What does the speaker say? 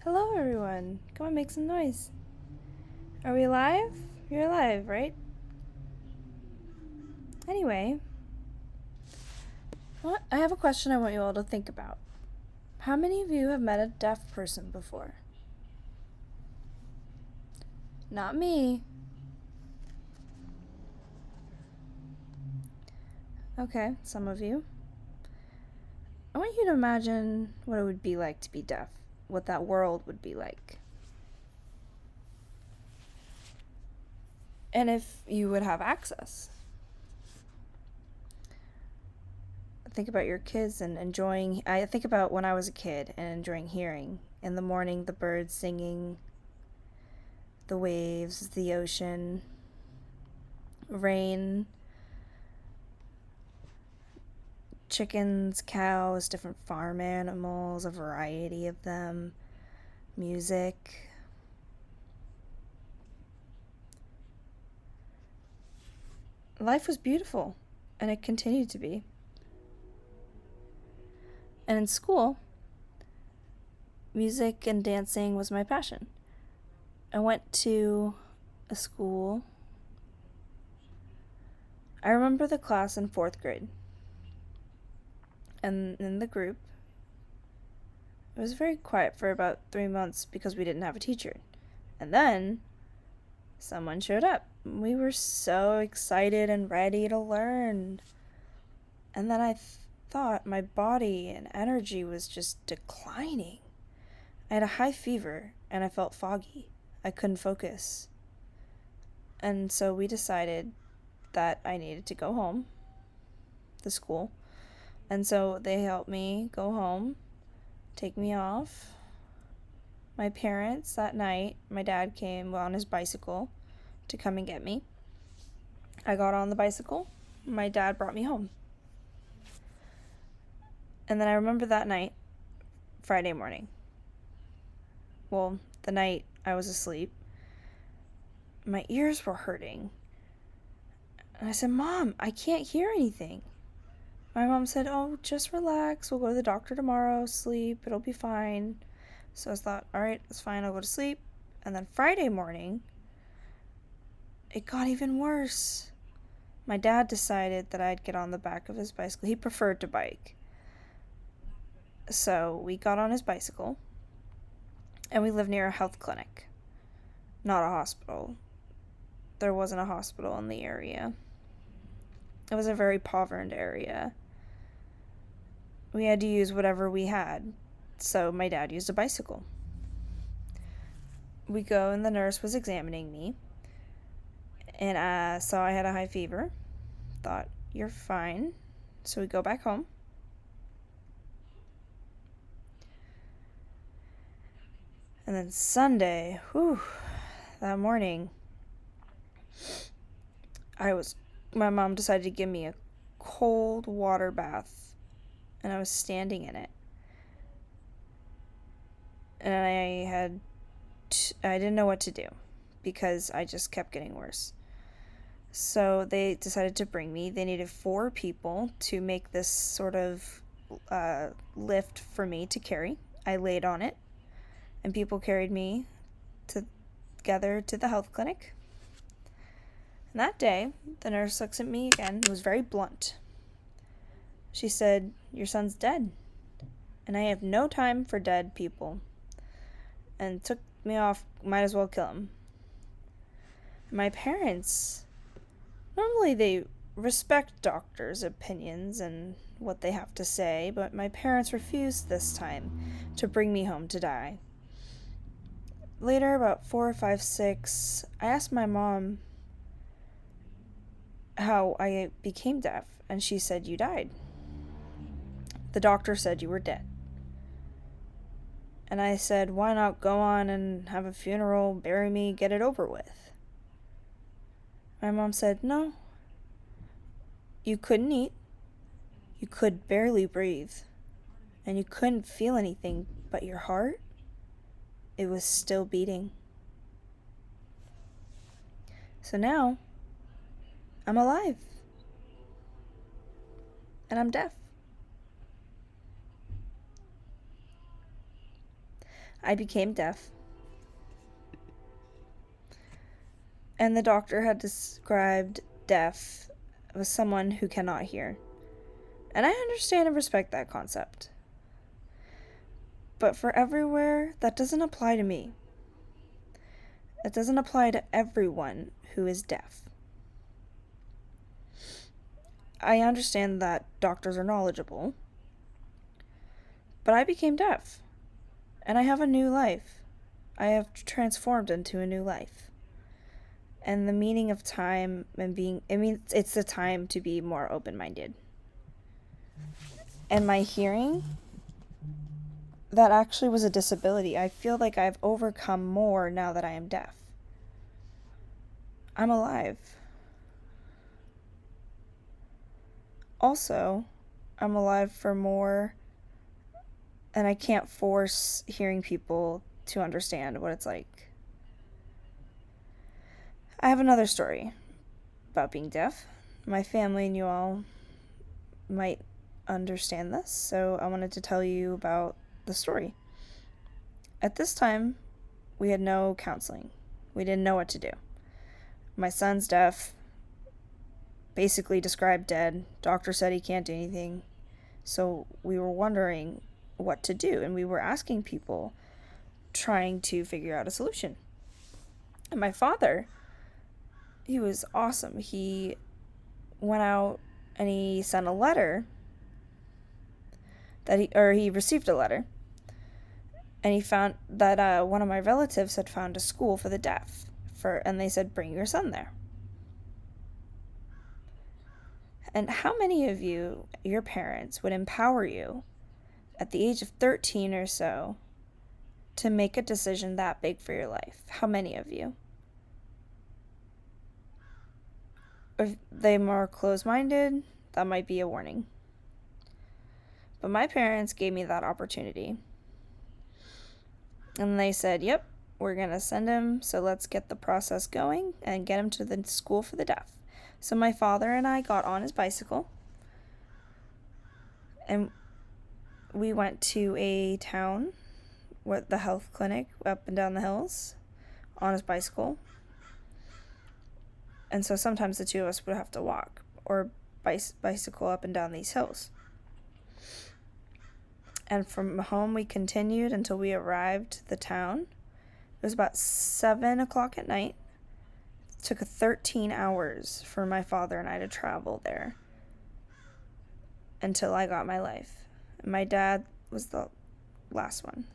Hello, everyone. Come on, make some noise. Are we live? You're alive, right? Anyway, I have a question I want you all to think about. How many of you have met a deaf person before? Not me. Okay, some of you. I want you to imagine what it would be like to be deaf, what that world would be like. And if you would have access. Think about your kids and enjoying. I think about when I was a kid and enjoying hearing. In the morning, the birds singing, the waves, the ocean, rain, chickens, cows, different farm animals, a variety of them, music. Life was beautiful, and it continued to be. And in school, music and dancing was my passion. I went to a school. I remember the class in 4th grade. And in the group, it was very quiet for about 3 months because we didn't have a teacher. And then someone showed up. We were so excited and ready to learn. And then I thought my body and energy was just declining. I had a high fever and I felt foggy. I couldn't focus. And so we decided that I needed to go home, the school. And so they helped me go home, take me off. My parents that night, my dad came on his bicycle to come and get me. I got on the bicycle. My dad brought me home. And then I remember that night, Friday morning. Well, the night I was asleep, my ears were hurting. And I said, "Mom, I can't hear anything." My mom said, "Oh, just relax. We'll go to the doctor tomorrow. Sleep. It'll be fine." So I thought, all right, that's fine. I'll go to sleep. And then Friday morning, it got even worse. My dad decided that I'd get on the back of his bicycle. He preferred to bike. So we got on his bicycle, and we lived near a health clinic, not a hospital. There wasn't a hospital in the area. It was a very impoverished area. We had to use whatever we had, so my dad used a bicycle. We go, and the nurse was examining me, and I saw I had a high fever. Thought, "You're fine." So we go back home. And then Sunday, that morning, my mom decided to give me a cold water bath, and I was standing in it. And I didn't know what to do because I just kept getting worse. So they decided to bring me. They needed 4 people to make this sort of lift for me to carry. I laid on it, and people carried me together to the health clinic. And that day, the nurse looks at me again and was very blunt. She said, "Your son's dead, and I have no time for dead people," and took me off. Might as well kill him. My parents, normally they respect doctors' opinions and what they have to say, but my parents refused this time to bring me home to die. Later, about 4, 5, 6, I asked my mom how I became deaf, and she said, "You died. The doctor said you were dead." And I said, "Why not go on and have a funeral, bury me, get it over with?" My mom said, "No. You couldn't eat, you could barely breathe, and you couldn't feel anything, but your heart, it was still beating. So now, I'm alive, and I'm deaf." I became deaf. And the doctor had described deaf as someone who cannot hear. And I understand and respect that concept. But for everywhere, that doesn't apply to me. It doesn't apply to everyone who is deaf. I understand that doctors are knowledgeable, but I became deaf, and I have a new life. I have transformed into a new life. And the meaning of time and it's the time to be more open-minded. And my hearing, that actually was a disability. I feel like I've overcome more now that I am deaf. I'm alive. Also, I'm alive for more, and I can't force hearing people to understand what it's like. I have another story about being deaf. My family and you all might understand this, so I wanted to tell you about the story. At this time, we had no counseling. We didn't know what to do. My son's deaf, basically described dead. Doctor said he can't do anything. So we were wondering what to do, and we were asking people, trying to figure out a solution. And my father, he was awesome. He went out and he sent a letter he received a letter, and he found that one of my relatives had found a school for the deaf, and they said, bring your son there. And how many of you, your parents, would empower you at the age of 13 or so to make a decision that big for your life? How many of you? If they're more closed-minded, that might be a warning. But my parents gave me that opportunity. And they said, yep, we're going to send him, so let's get the process going and get him to the school for the deaf. So my father and I got on his bicycle, and we went to a town with the health clinic up and down the hills on his bicycle. And so sometimes the two of us would have to walk or bicycle up and down these hills. And from home we continued until we arrived at the town. It was about 7 o'clock at night. It took 13 hours for my father and I to travel there until I got my life. And my dad was the last one.